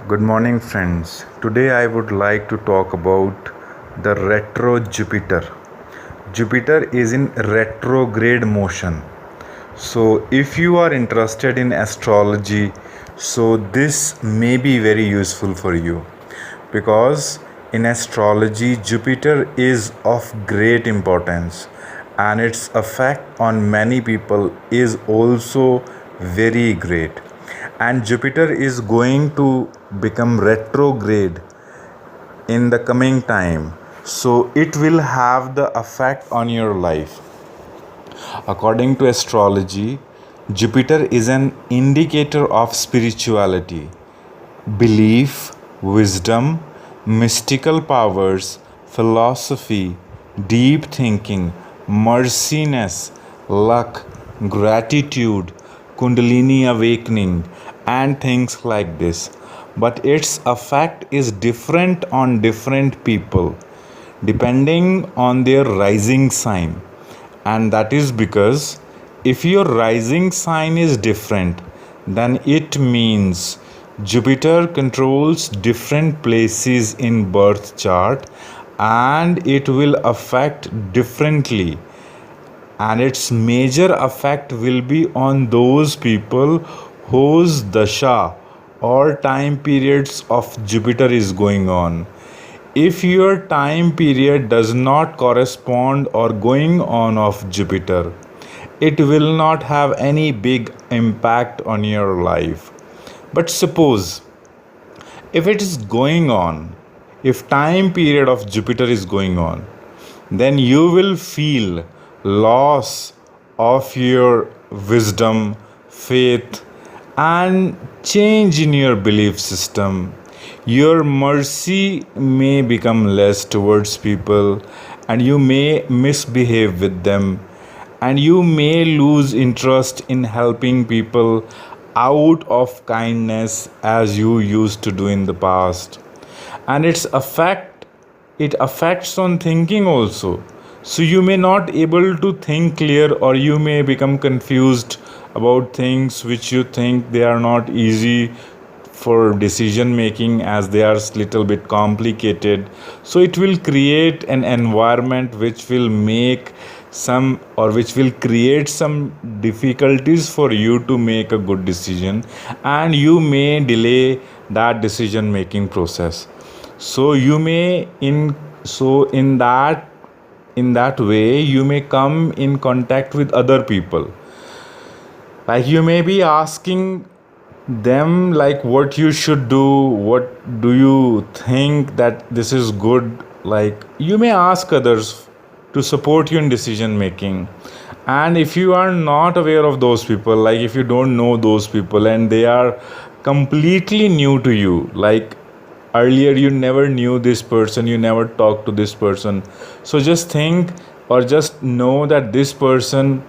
Good morning, friends. Today I would like to talk about the retro Jupiter. Jupiter is in retrograde motion. So, if you are interested in astrology, this may be very useful for you because in astrology, Jupiter is of great importance and its effect on many people is also very great. And Jupiter is going to become retrograde in the coming time, so it will have the effect on your life. According to astrology, Jupiter is an indicator of spirituality, belief, wisdom, mystical powers, philosophy, deep thinking, merciness, luck, gratitude, Kundalini awakening, and things like this. But its effect is different on different people depending on their rising sign. And that is because if your rising sign is different, then it means Jupiter controls different places in birth chart and it will affect differently, and its major effect will be on those people whose dasha or time periods of Jupiter is going on. If your time period does not correspond or going on of Jupiter, it will not have any big impact on your life. But suppose if it is going on, if time period of Jupiter is going on, then you will feel loss of your wisdom, faith, and change in your belief system. Your mercy may become less towards people, and you may misbehave with them, and you may lose interest in helping people out of kindness as you used to do in the past. And it affects on thinking also, so you may not able to think clear, or you may become confused about things which you think they are not easy for decision making, as they are little bit complicated. So it will create an environment which will make some, or which will create some difficulties for you to make a good decision, and you may delay that decision making process. So you may in that way you may come in contact with other people, like you may be asking them like what you should do, what do you think that this is good. Like you may ask others to support you in decision making. And if you are not aware of those people, like if you don't know those people and they are completely new to you, like earlier you never knew this person, you never talked to this person, so just think or just know that this person,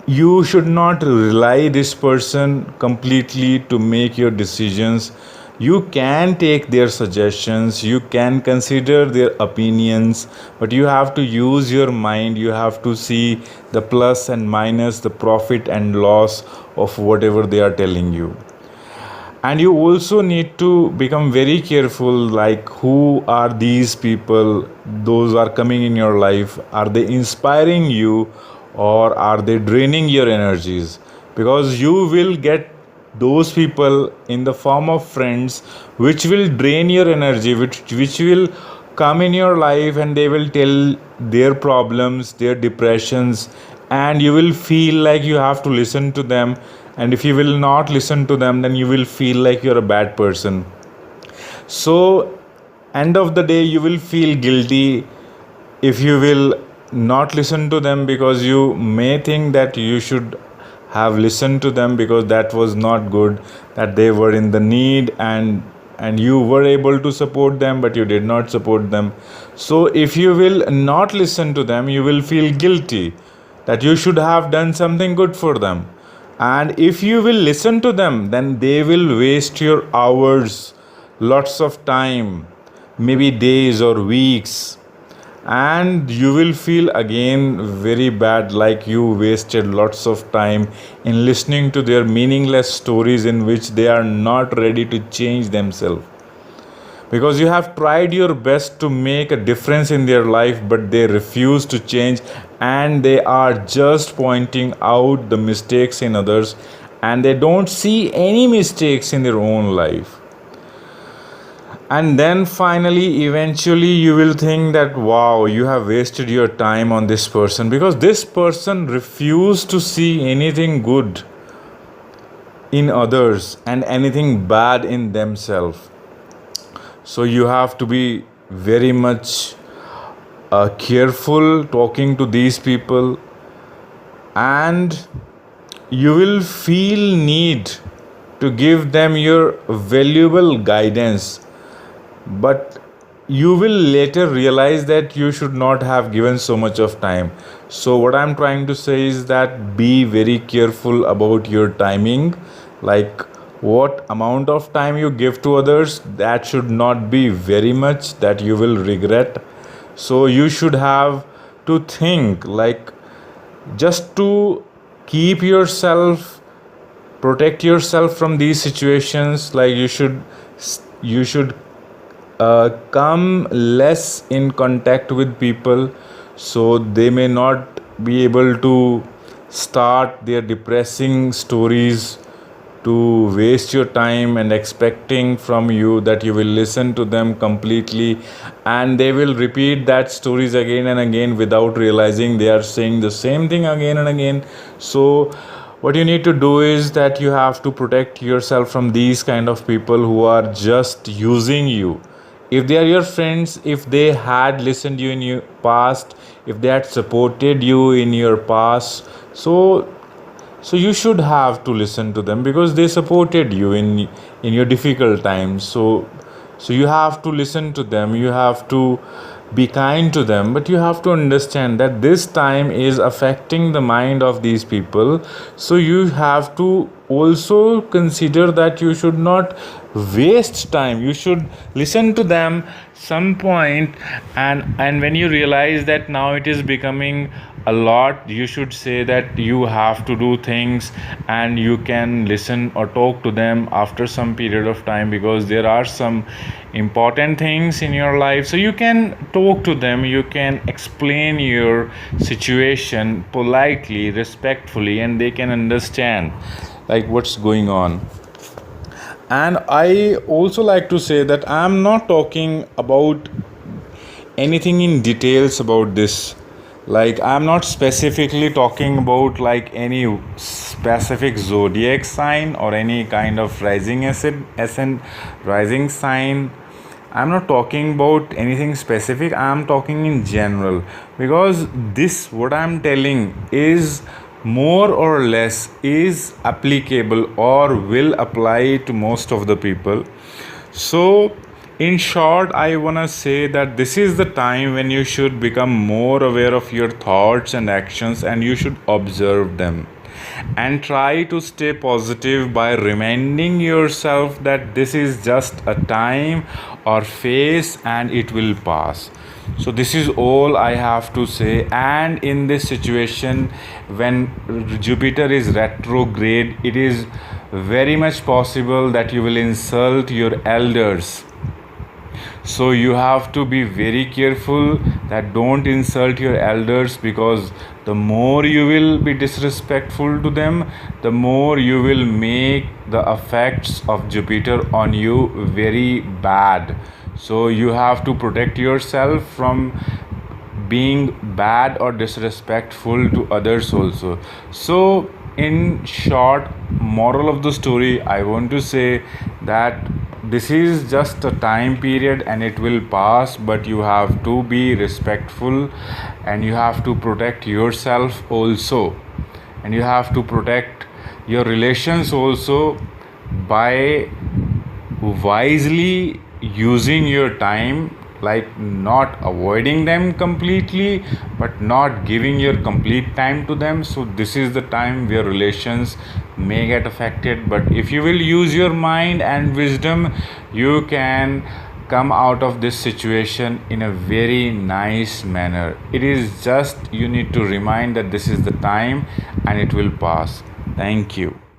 you should not rely this person completely to make your decisions. You can take their suggestions, you can consider their opinions, but you have to use your mind. You have to see the plus and minus, the profit and loss of whatever they are telling you. And you also need to become very careful, like who are these people, those are coming in your life, are they inspiring you or are they draining your energies? Because you will get those people in the form of friends which will drain your energy, which will come in your life and they will tell their problems, their depressions, and you will feel like you have to listen to them. And if you will not listen to them, then you will feel like you're a bad person. So end of the day you will feel guilty if you will not listen to them, because you may think that you should have listened to them because that was not good, that they were in the need, and you were able to support them but you did not support them. So if you will not listen to them, you will feel guilty that you should have done something good for them. And if you will listen to them, then they will waste your hours, lots of time, maybe days or weeks, and you will feel again very bad, like you wasted lots of time in listening to their meaningless stories in which they are not ready to change themselves, because you have tried your best to make a difference in their life but they refuse to change, and they are just pointing out the mistakes in others and they don't see any mistakes in their own life. And then finally, eventually, you will think that wow, you have wasted your time on this person, because this person refused to see anything good in others and anything bad in themselves. So you have to be very much careful talking to these people, and you will feel need to give them your valuable guidance, but you will later realize that you should not have given so much of time. So what I'm trying to say is that be very careful about your timing, like what amount of time you give to others, that should not be very much that you will regret. So you should have to think, like, just to keep yourself, protect yourself from these situations, like you should come less in contact with people, so they may not be able to start their depressing stories to waste your time and expecting from you that you will listen to them completely, and they will repeat that stories again and again without realizing they are saying the same thing again and again. So what you need to do is that you have to protect yourself from these kind of people who are just using you. If they are your friends, if they had listened you in your past, if they had supported you in your past, so you should have to listen to them because they supported you in your difficult times. So you have to listen to them, you have to be kind to them, but you have to understand that this time is affecting the mind of these people. So you have to also consider that you should not waste time, you should listen to them some point, and when you realize that now it is becoming a lot, you should say that you have to do things, and you can listen or talk to them after some period of time, because there are some important things in your life. So you can talk to them, you can explain your situation politely, respectfully, and they can understand like what's going on. And I also like to say that I'm not talking about anything in details about this, like I'm not specifically talking about like any specific zodiac sign or any kind of rising ascent rising sign. I'm not talking about anything specific, I'm talking in general, because this what I'm telling is more or less is applicable or will apply to most of the people. So in short, I want to say that this is the time when you should become more aware of your thoughts and actions, and you should observe them and try to stay positive by reminding yourself that this is just a time or phase and it will pass. So this is all I have to say. And in this situation, when Jupiter is retrograde, it is very much possible that you will insult your elders. So you have to be very careful that don't insult your elders, because the more you will be disrespectful to them, the more you will make the effects of Jupiter on you very bad. So you have to protect yourself from being bad or disrespectful to others also. So in short, moral of the story, I want to say that this is just a time period and it will pass, but you have to be respectful and you have to protect yourself also, and you have to protect your relations also by wisely using your time, like not avoiding them completely but not giving your complete time to them. So this is the time where relations may get affected, but if you will use your mind and wisdom, you can come out of this situation in a very nice manner. It is just you need to remind that this is the time and it will pass. Thank you.